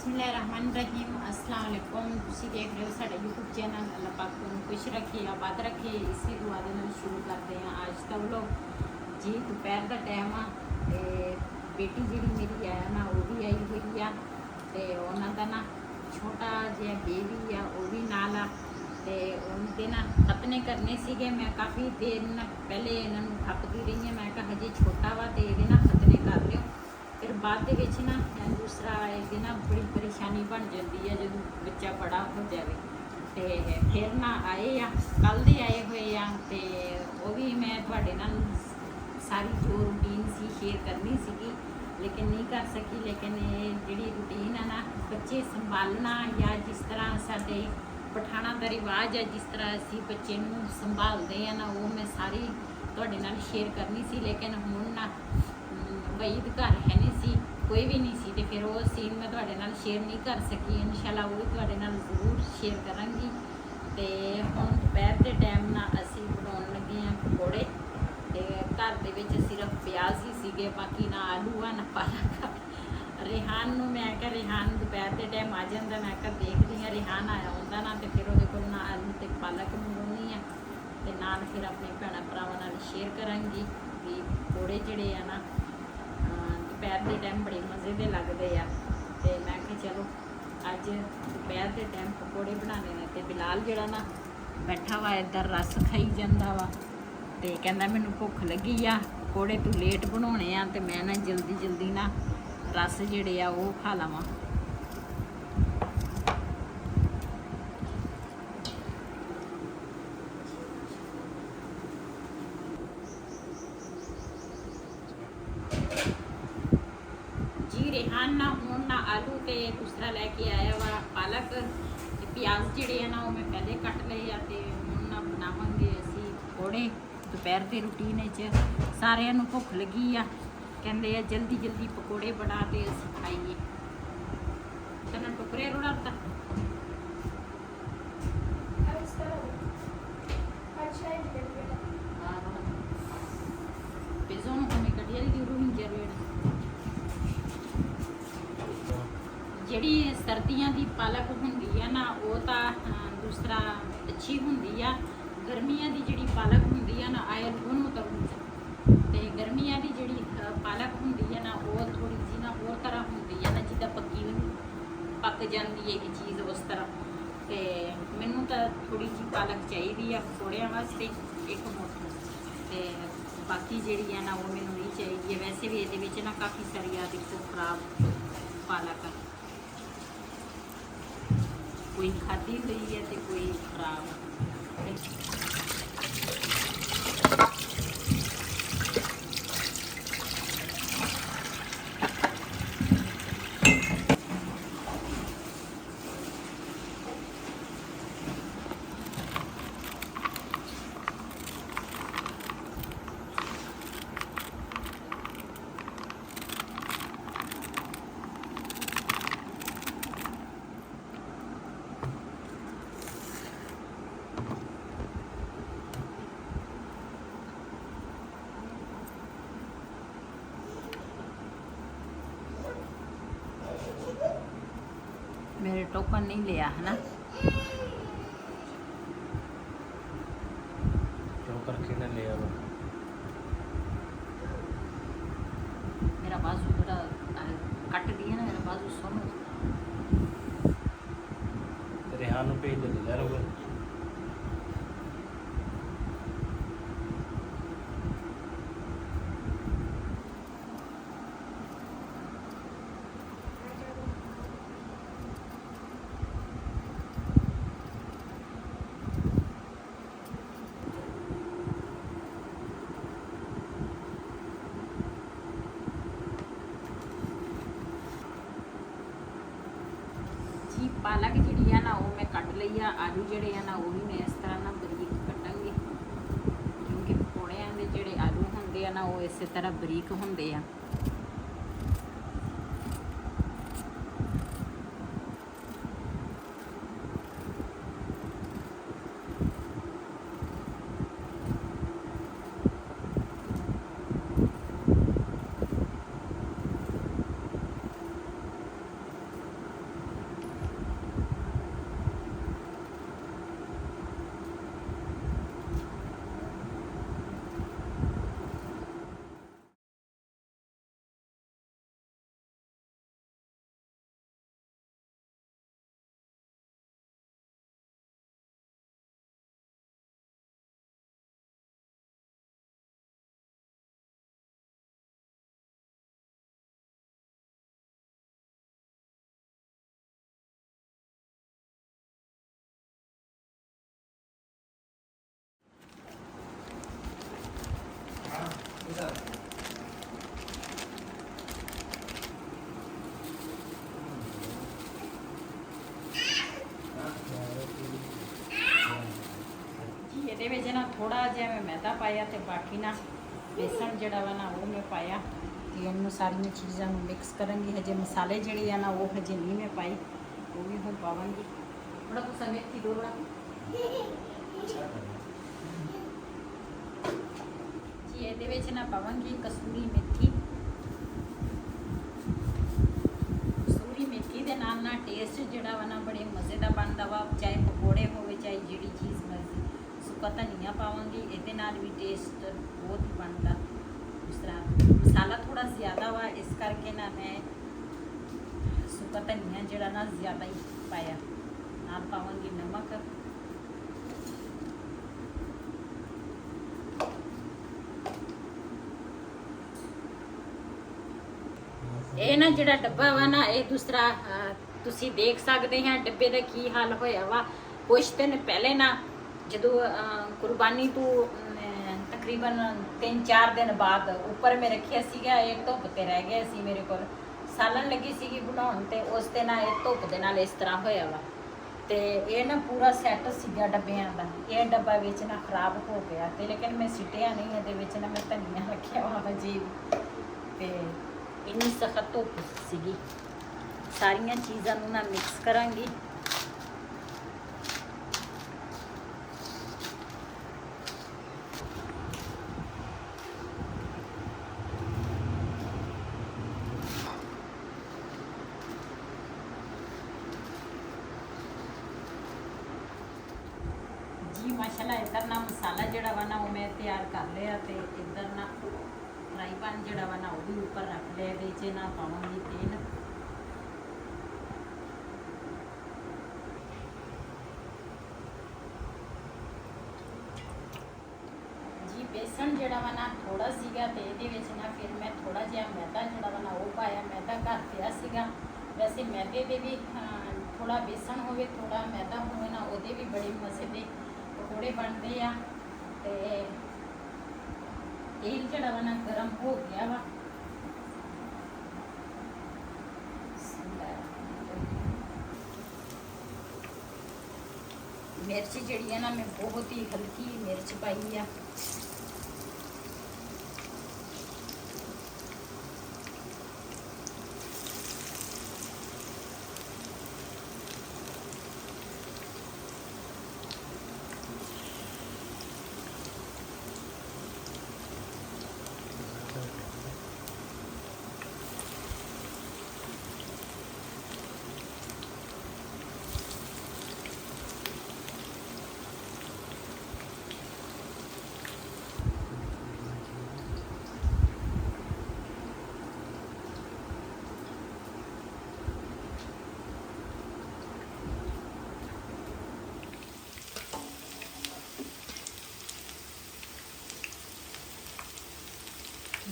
बिस्मिल्लाहिर्रहमानिर्रहीम अस्सलाम वालेकुम। ਤੁਸੀਂ ਦੇਖ ਰਹੇ ਹੋ ਸਾਡਾ YouTube ਚੈਨਲ। ਅੱਲਾਹ ਪਾਕ ਤੁਹਾਨੂੰ ਖੁਸ਼ ਰੱਖੇ, ਆਬਾਦ ਰੱਖੇ। ਇਸੇ ਦੁਆ ਦੇ ਨਾਲ ਸ਼ੁਰੂ ਕਰਦੇ ਹਾਂ ਅੱਜ ਦਾ ਵਲੋਗ। ਜੀ ਦੁਪਹਿਰ ਦਾ ਟਾਈਮ ਆ ਤੇ ਬੇਟੀ ਜਿਹੜੀ ਮੇਰੀ ਆ ਨਾ ਉਹ ਵੀ ਆਈ ਹੋਈ ਆ ਤੇ ਉਹਨਾਂ ਦਾ ਨਾ ਛੋਟਾ ਜਿਹਾ ਬੇਬੀ ਆ ਉਹ ਵੀ ਨਾਲ ਆ ਤੇ ਉਹਦੇ ਨਾ ਖਤਨੇ ਕਰਨੇ ਸੀਗੇ। ਮੈਂ ਕਾਫੀ ਦੇਰ ਪਹਿਲੇ ਇਹਨਾਂ ਨੂੰ ਥੱਕਦੀ ਰਹੀ ਹਾਂ। ਮੈਂ ਕਿਹਾ ਹਜੇ ਛੋਟਾ ਵਾ ਤੇ ਇਹਦੇ ਨਾਲ ਖਤਨੇ ਕਰ ਲਿਓ। ਫਿਰ ਬਾਅਦ ਦੇ ਵਿੱਚ ਨਾ ਦੂਸਰਾ ਇਹਦੇ ਨਾਲ ਬੜੀ ਪਰੇਸ਼ਾਨੀ ਬਣ ਜਾਂਦੀ ਹੈ ਜਦੋਂ ਬੱਚਾ ਬੜਾ ਹੋ ਜਾਵੇ। ਤੇ ਫਿਰ ਨਾ ਆਏ ਆ, ਕੱਲ੍ਹ ਦੇ ਆਏ ਹੋਏ ਆ ਤੇ ਉਹ ਵੀ ਮੈਂ ਤੁਹਾਡੇ ਨਾਲ ਸਾਰੀ ਜੋ ਰੂਟੀਨ ਸੀ ਸ਼ੇਅਰ ਕਰਨੀ ਸੀਗੀ ਲੇਕਿਨ ਨਹੀਂ ਕਰ ਸਕੀ। ਲੇਕਿਨ ਇਹ ਜਿਹੜੀ ਰੂਟੀਨ ਆ ਨਾ ਬੱਚੇ ਸੰਭਾਲਣਾ ਜਾਂ ਜਿਸ ਤਰ੍ਹਾਂ ਸਾਡੇ ਪਠਾਣਾ ਦਾ ਰਿਵਾਜ ਹੈ, ਜਿਸ ਤਰ੍ਹਾਂ ਅਸੀਂ ਬੱਚੇ ਨੂੰ ਸੰਭਾਲਦੇ ਆ ਨਾ ਉਹ ਮੈਂ ਸਾਰੀ ਤੁਹਾਡੇ ਨਾਲ ਸ਼ੇਅਰ ਕਰਨੀ ਸੀ। ਲੇਕਿਨ ਹੁਣ ਨਾ ਵਈਦ ਘਰ ਹੈ ਨਹੀਂ ਸੀ, ਕੋਈ ਵੀ ਨਹੀਂ ਸੀ ਤੇ ਫਿਰ ਉਹ ਸੀਨ ਮੈਂ ਤੁਹਾਡੇ ਨਾਲ ਸ਼ੇਅਰ ਨਹੀਂ ਕਰ ਸਕੀ। ਇਨਸ਼ਾਅੱਲਾ ਉਹ ਵੀ ਤੁਹਾਡੇ ਨਾਲ ਜ਼ਰੂਰ ਸ਼ੇਅਰ ਕਰਾਂਗੀ। ਤੇ ਹੁਣ ਦੁਪਹਿਰ ਦੇ ਟਾਈਮ ਨਾਲ ਅਸੀਂ ਬਣਾਉਣ ਲੱਗੇ ਹਾਂ ਪਕੌੜੇ ਤੇ ਘਰ ਦੇ ਵਿੱਚ ਸਿਰਫ ਪਿਆਜ਼ ਹੀ ਸੀਗੇ, ਬਾਕੀ ਨਾ ਆਲੂ ਆ ਨਾ ਪਾਲਕ। ਰਿਹਾਨ ਨੂੰ ਮੈਂ ਕਿਹਾ ਰਿਹਾਨ ਦੁਪਹਿਰ ਦੇ ਟਾਈਮ ਆ ਜਾਂਦਾ, ਮੈਂ ਕਿਹਾ ਦੇਖਦੀ ਹਾਂ ਰਿਹਾਨ ਆਇਆ ਹੁੰਦਾ ਨਾ ਤੇ ਫਿਰ ਉਹਦੇ ਕੋਲ ਨਾ ਆਲੂ ਤੇ ਪਾਲਕ ਮੰਗਵਾਉਣੀ ਆ ਤੇ ਨਾਲ ਫਿਰ ਆਪਣੇ ਭੈਣਾਂ ਭਰਾਵਾਂ ਨਾਲ ਸ਼ੇਅਰ ਕਰਾਂਗੀ ਵੀ ਪਕੌੜੇ ਜਿਹੜੇ ਆ ਨਾ ਦੁਪਹਿਰ ਦੇ ਟਾਈਮ ਬੜੇ ਮਜ਼ੇ ਦੇ ਲੱਗਦੇ ਆ। ਤੇ ਮੈਂ ਕਿਹਾ ਚਲੋ ਅੱਜ ਦੁਪਹਿਰ ਦੇ ਟਾਈਮ ਪਕੌੜੇ ਬਣਾਉਣੇ ਨੇ। ਤੇ ਬਿਲਾਲ ਜਿਹੜਾ ਨਾ ਬੈਠਾ ਵਾ ਇੱਧਰ ਰਸ ਖਾਈ ਜਾਂਦਾ ਵਾ ਤੇ ਕਹਿੰਦਾ ਮੈਨੂੰ ਭੁੱਖ ਲੱਗੀ ਆ, ਪਕੌੜੇ ਤੂੰ ਲੇਟ ਬਣਾਉਣੇ ਆ ਤੇ ਮੈਂ ਨਾ ਜਲਦੀ ਜਲਦੀ ਨਾ ਰਸ ਜਿਹੜੇ ਆ ਉਹ ਖਾ ਲਵਾਂ। ਰਿਹਾਨ ਨਾ ਹੁਣ ਨਾ ਆਲੂ ਤੇ ਦੂਸਰਾ ਲੈ ਕੇ ਆਇਆ ਵਾ ਪਾਲਕ ਤੇ ਪਿਆਜ਼ ਜਿਹੜੇ ਆ ਨਾ ਉਹ ਮੈਂ ਪਹਿਲੇ ਕੱਟ ਲਏ ਆ ਤੇ ਹੁਣ ਨਾ ਬਣਾਵਾਂਗੇ ਅਸੀਂ ਪਕੌੜੇ। ਦੁਪਹਿਰ ਦੀ ਰੂਟੀਨ ਵਿੱਚ ਸਾਰਿਆਂ ਨੂੰ ਭੁੱਖ ਲੱਗੀ ਆ, ਕਹਿੰਦੇ ਆ ਜਲਦੀ ਜਲਦੀ ਪਕੌੜੇ ਬਣਾ ਤੇ ਅਸੀਂ ਖਾਈਏ। ਤੈਨੂੰ ਟੁਕਰੇ ਰੋੜਾਤਾ ਨੂੰ ਹਮੇ ਕੱਢਿਆ ਦੀ ਰੂਹ ਨਹੀਂ ਜਰੂਰ। ਜਿਹੜੀ ਸਰਦੀਆਂ ਦੀ ਪਾਲਕ ਹੁੰਦੀ ਆ ਨਾ ਉਹ ਤਾਂ ਦੂਸਰਾ ਅੱਛੀ ਹੁੰਦੀ ਆ। ਗਰਮੀਆਂ ਦੀ ਜਿਹੜੀ ਪਾਲਕ ਹੁੰਦੀ ਆ ਨਾ ਆਇਲ ਉਹਨੂੰ ਤਰੂ ਤੇ ਗਰਮੀਆਂ ਦੀ ਜਿਹੜੀ ਪਾਲਕ ਹੁੰਦੀ ਆ ਨਾ ਉਹ ਥੋੜੀ ਜਿਹੀ ਨਾ ਹੋਰ ਤਰ੍ਹਾਂ ਹੁੰਦੀ ਆ ਨਾ ਜਿੱਦਾਂ ਪੱਕੀ ਨੂੰ ਪੱਕ ਜਾਂਦੀ ਹੈ ਇਹ ਚੀਜ਼ ਉਸ ਤਰ੍ਹਾਂ। ਤੇ ਮੈਨੂੰ ਤਾਂ ਥੋੜੀ ਜਿਹੀ ਪਾਲਕ ਚਾਹੀਦੀ ਆ ਪਕੌੜਿਆਂ ਵਾਸਤੇ ਇੱਕ ਮੁੱਠ ਤੇ ਬਾਕੀ ਜਿਹੜੀ ਆ ਨਾ ਉਹ ਮੈਨੂੰ ਨਹੀਂ ਚਾਹੀਦੀ ਹੈ। ਵੈਸੇ ਵੀ ਇਹਦੇ ਵਿੱਚ ਨਾ ਕਾਫੀ ਸਾਰੀ ਆ ਦੇਖੋ ਖਰਾਬ ਪਾਲਕ ਆ, ਕੋਈ ਖਾਧੀ ਹੋਈ ਹੈ ਤੇ ਕੋਈ ਖਰਾਬ। मेरे टोकन नहीं लिया है ना, टोकन किने लिया वो? मेरा बाजू थोड़ा कट दिया ना, मेरा बाजू सोना। रेहान पे ही ले जा रहा। पालक जी ना वो मैं कट ली आ, आलू जोड़े ना वो भी मैं इस तरह ना बरीक कटांगी क्योंकि पकौड़ियां दे जोड़े आलू होंगे ना वो इस तरह बरीक होंगे आ। ਥੋੜਾ ਜਿਹਾ ਮੈਂ ਮੈਦਾ ਪਾਇਆ ਤੇ ਬਾਕੀ ਨਾ ਬੇਸਣ ਜਿਹੜਾ ਵਾ ਨਾ ਉਹ ਮੈਂ ਪਾਇਆ ਤੇ ਇਹਨੂੰ ਸਾਰੀਆਂ ਚੀਜ਼ਾਂ ਨੂੰ ਮਿਕਸ ਕਰਾਂਗੀ। ਹਜੇ ਮਸਾਲੇ ਜਿਹੜੇ ਆ ਨਾ ਉਹ ਹਜੇ ਨਹੀਂ ਮੈਂ ਪਾਈ, ਉਹ ਵੀ ਹੁਣ ਪਾਵਾਂਗੀ। ਥੋੜਾ ਕੁ ਮੇਥੀ ਦੋ ਬਣਾ ਜੀ, ਇਹਦੇ ਵਿੱਚ ਨਾ ਪਾਵਾਂਗੀ ਕਸੂਰੀ ਮੇਥੀ। ਕਸੂਰੀ ਮੇਥੀ ਦੇ ਨਾਲ ਨਾ ਟੇਸਟ ਜਿਹੜਾ ਵਾ ਨਾ ਬੜੇ ਮਜ਼ੇ ਦਾ ਬਣਦਾ ਵਾ, ਚਾਹੇ ਪਕੌੜੇ ਹੋਵੇ ਚਾਹੇ ਜਿਹੜੀ ਚੀਜ਼ ਮਰਜ਼ੀ। ਸੁੱਕਾ ਧਨੀਆ ਪਾਵਾਂਗੀ, ਇਹਦੇ ਨਾਲ ਵੀ ਟੇਸਟ ਬਹੁਤ ਹੀ ਬਣਦਾ। ਉਸ ਤਰ੍ਹਾਂ ਮਸਾਲਾ ਥੋੜਾ ਜ਼ਿਆਦਾ ਵਾ, ਇਸ ਕਰਕੇ ਨਾ ਮੈਂ ਸੁੱਕਾ ਧਨੀਆ ਜਿਹੜਾ ਨਾ ਜ਼ਿਆਦਾ ਹੀ ਪਾਇਆ। ਨਾਲ ਪਾਵਾਂਗੀ ਨਮਕ। ਇਹ ਨਾ ਜਿਹੜਾ ਡੱਬਾ ਵਾ ਨਾ ਇਹ ਦੂਸਰਾ ਤੁਸੀਂ ਦੇਖ ਸਕਦੇ ਹਾਂ ਡੱਬੇ ਦਾ ਕੀ ਹਾਲ ਹੋਇਆ ਵਾ। ਕੁਛ ਦਿਨ ਪਹਿਲੇ ਨਾ ਜਦੋਂ ਕੁਰਬਾਨੀ ਤੋਂ ਤਕਰੀਬਨ 3-4 ਦਿਨ ਬਾਅਦ ਉੱਪਰ ਮੈਂ ਰੱਖਿਆ ਸੀਗਾ, ਇਹ ਧੁੱਪ ਤੇ ਰਹਿ ਗਿਆ ਸੀ ਮੇਰੇ ਕੋਲ। ਸਾਲਣ ਲੱਗੀ ਸੀਗੀ ਬਣਾਉਣ ਤੇ ਉਸ ਦੇ ਨਾਲ ਇਹ ਧੁੱਪ ਦੇ ਨਾਲ ਇਸ ਤਰ੍ਹਾਂ ਹੋਇਆ ਵਾ। ਤੇ ਇਹ ਨਾ ਪੂਰਾ ਸੈੱਟ ਸੀਗਾ ਡੱਬਿਆਂ ਦਾ, ਇਹ ਡੱਬਾ ਵਿੱਚ ਨਾ ਖਰਾਬ ਹੋ ਗਿਆ ਤੇ ਲੇਕਿਨ ਮੈਂ ਸਿੱਟਿਆ ਨਹੀਂ। ਇਹਦੇ ਵਿੱਚ ਨਾ ਮੈਂ ਧਨੀਆ ਰੱਖਿਆ ਵਾ ਜੀ, ਤੇ ਇੰਨੀ ਸਖਤ ਧੁੱਪ ਸੀਗੀ। ਸਾਰੀਆਂ ਚੀਜ਼ਾਂ ਨੂੰ ਨਾ ਮਿਕਸ ਕਰਾਂਗੀ। ਜੀ ਮਾਸ਼ਾਅੱਲਾ ਇੱਧਰ ਨਾ ਮਸਾਲਾ ਜਿਹੜਾ ਵਾ ਨਾ ਉਹ ਮੈਂ ਤਿਆਰ ਕਰ ਲਿਆ ਤੇ ਇੱਧਰ ਨਾ ਫਰਾਈ ਪੈਨ ਜਿਹੜਾ ਵਾ ਨਾ ਉਹ ਵੀ ਉੱਪਰ ਰੱਖ ਲਿਆ। ਵਿੱਚ ਨਾ ਪਾਵਾਂਗੀ ਤੇਲ। ਜੀ ਬੇਸਣ ਜਿਹੜਾ ਵਾ ਨਾ ਥੋੜਾ ਸੀਗਾ ਤੇ ਇਹਦੇ ਵਿੱਚ ਨਾ ਫਿਰ ਮੈਂ ਥੋੜਾ ਜਿਹਾ ਮੈਦਾ ਜਿਹੜਾ ਵਾ ਨਾ ਉਹ ਪਾਇਆ। ਮੈਦਾ ਘਰ ਪਿਆ ਸੀਗਾ। ਵੈਸੇ ਮੈਦੇ ਦੇ ਵੀ ਥੋੜਾ ਬੇਸਣ ਹੋਵੇ ਥੋੜਾ ਮੈਦਾ ਹੋਵੇ ਨਾ ਉਹਦੇ ਵੀ ਬੜੇ ਮਜ਼ੇ ਦੇ ਪਕੌੜੇ ਬਣਦੇ ਆ। ਤੇ ਤੇਲ ਜਿਹੜਾ ਵਾ ਨਾ ਗਰਮ ਹੋ ਗਿਆ ਵਾ। ਮਿਰਚ ਜਿਹੜੀ ਆ ਨਾ ਮੈਂ ਬਹੁਤ ਹੀ ਹਲਕੀ ਮਿਰਚ ਪਾਈ ਆ।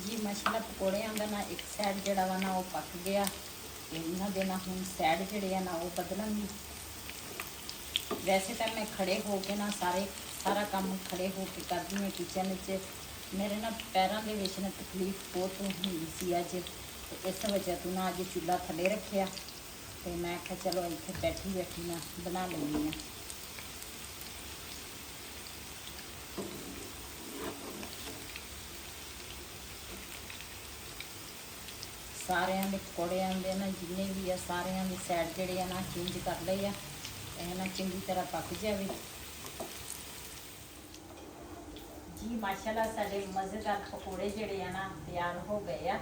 ਜੀ ਮਾਸ਼ਾਅੱਲਾ ਪਕੌੜਿਆਂ ਦਾ ਨਾ ਇੱਕ ਸਾਈਡ ਜਿਹੜਾ ਵਾ ਨਾ ਉਹ ਪੱਕ ਗਿਆ। ਇਹਨਾਂ ਦੇ ਨਾ ਹੁਣ ਸਾਈਡ ਜਿਹੜੇ ਆ ਨਾ ਉਹ ਬਦਲਾਂਗੀ। ਵੈਸੇ ਤਾਂ ਮੈਂ ਖੜੇ ਹੋ ਕੇ ਨਾ ਸਾਰਾ ਕੰਮ ਖੜੇ ਹੋ ਕੇ ਕਰਦੀ ਹਾਂ ਕਿਚਨ ਵਿੱਚ। ਮੇਰੇ ਨਾ ਪੈਰਾਂ ਦੇ ਵਿੱਚ ਨਾ ਤਕਲੀਫ ਬਹੁਤ ਹੁੰਦੀ ਸੀ ਅੱਜ, ਤੇ ਇਸ ਵਜ੍ਹਾ ਤੋਂ ਨਾ ਅੱਜ ਚੁੱਲ੍ਹਾ ਥੱਲੇ ਰੱਖਿਆ ਤੇ ਮੈਂ ਕਿਹਾ ਚਲੋ ਇੱਥੇ ਬੈਠੀ ਬੈਠੀ ਨਾ ਬਣਾ ਲੈਂਦੀ ਹਾਂ। ਸਾਰਿਆਂ ਦੇ ਪਕੌੜਿਆਂ ਦੇ ਨਾ ਜਿੰਨੇ ਵੀ ਆ ਸਾਰਿਆਂ ਦੇ ਸਾਈਡ ਜਿਹੜੇ ਆ ਨਾ ਚੇਂਜ ਕਰ ਲਏ ਆ। ਇਹ ਨਾ ਚੰਗੀ ਤਰ੍ਹਾਂ ਪੱਕ ਜਾਵੇ। ਜੀ ਮਾਸ਼ਾਅੱਲਾ ਸਾਡੇ ਮਜ਼ੇਦਾਰ ਪਕੌੜੇ ਜਿਹੜੇ ਆ ਨਾ ਤਿਆਰ ਹੋ ਗਏ ਆ।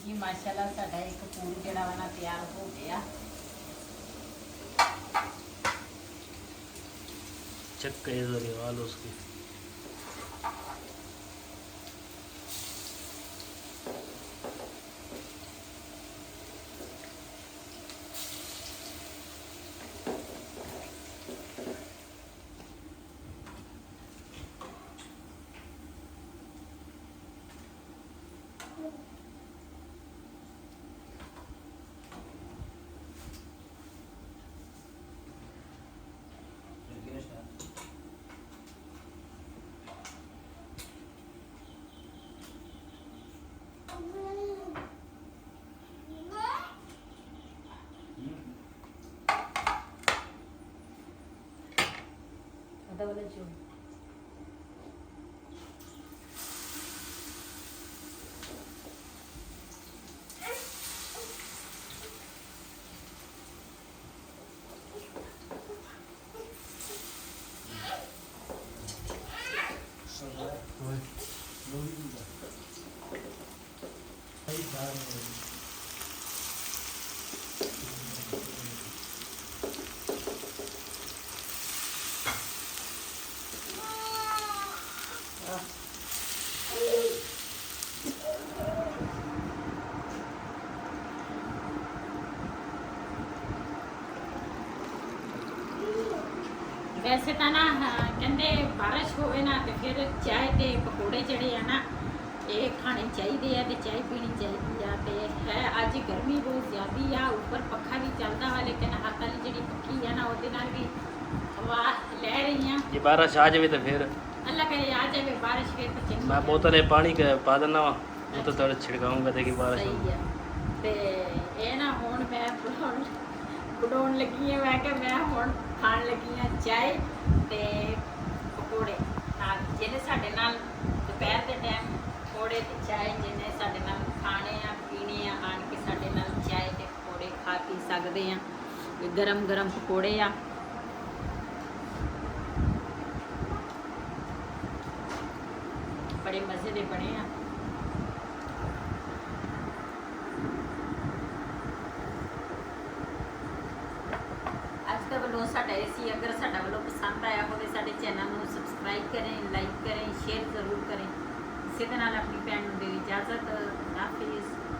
जी माशाल्लाह साडा एक पूरी जड़ा वा ना तैयार हो गया। चेक कर दो रिवाल उसकी। ਵਾਲੇ ਚੋਂ ਵੈਸੇ ਤਾਂ ਨਾ ਕਹਿੰਦੇ ਬਾਰਿਸ਼ ਹੋਵੇ ਨਾ ਤੇ ਫਿਰ ਚਾਹ ਤੇ ਪਕੌੜੇ ਜਿਹੜੇ ਆ ਨਾ ਇਹ ਖਾਣੇ ਚਾਹੀਦੇ ਆ ਤੇ ਚਾਹ ਪੀਣੀ ਚਾਹੀਦੀ ਆ ਤੇ ਹੈ ਅੱਜ ਗਰਮੀ ਬਹੁਤ ਜ਼ਿਆਦੀ ਆ ਉੱਪਰ ਪੱਖਾ ਵੀ ਚੱਲਦਾ ਵਾ ਲੇਕਿਨ ਹੱਥ ਵਾਲੀ ਜਿਹੜੀ ਪੱਖੀ ਆ ਨਾ ਉਹਦੇ ਨਾਲ ਵੀ ਹਵਾ ਲੈ ਰਹੀ ਆ ये बारिश आ जाए तो फिर ਅੱਲਾ ਕਰੇ ਆ ਜਾਵੇ ਬਾਰਿਸ਼ ਫਿਰ ਤਾਂ ਚੰਗੀ मैं ਆ। बोतल में पानी का पा देना वा वो तो थोड़ा छिड़काऊंगा देखी बारिश ਸਹੀ ਆ ਤੇ ਇਹ ਨਾ ਹੁਣ ਮੈਂ ਬਣਾਉਣ ਲੱਗੀ ਆ ਮੈਂ ਕਿ ਮੈਂ ਹੁਣ ਖਾਣ ਲੱਗੀ ਆ ਚਾਹ ਤੇ ਪਕੌੜੇ ਨਾਲ ਜਿਹਨੇ ਸਾਡੇ ਨਾਲ ਦੁਪਹਿਰ ਦੇ ਟਾਈਮ ਪਕੌੜੇ ਤੇ ਚਾਹ ਜਿਹਨੇ ਸਾਡੇ ਨਾਲ ਖਾਣੇ ਆ ਪੀਣੇ ਆ ਆਣ ਕੇ ਸਾਡੇ ਨਾਲ ਚਾਹ ਤੇ ਪਕੌੜੇ ਖਾ ਪੀ ਸਕਦੇ ਆ ਗਰਮ ਗਰਮ ਪਕੌੜੇ ਆ ਬੜੇ ਮਜ਼ੇ ਦੇ ਬਣੇ ਆ ਅੱਜ ਦਾ ਵੱਲੋਂ ਸਾਡਾ ਇਹ ਸੀ ਅਗਰ ਸਾਡਾ ਵੱਲੋਂ ਪਸੰਦ ਆਇਆ ਹੋਵੇ ਸਾਡੇ ਚੈਨਲ ਨੂੰ ਸਬਸਕ੍ਰਾਈਬ ਕरें ਲਾਈਕ ਕरें ਸ਼ੇਅਰ ਜ਼ਰੂਰ ਕरें ਇਸੇ ਦੇ ਨਾਲ ਆਪਣੀ ਭੈਣ ਨੂੰ ਦੇ ਇਜਾਜ਼ਤ ਹਾਫਿਜ਼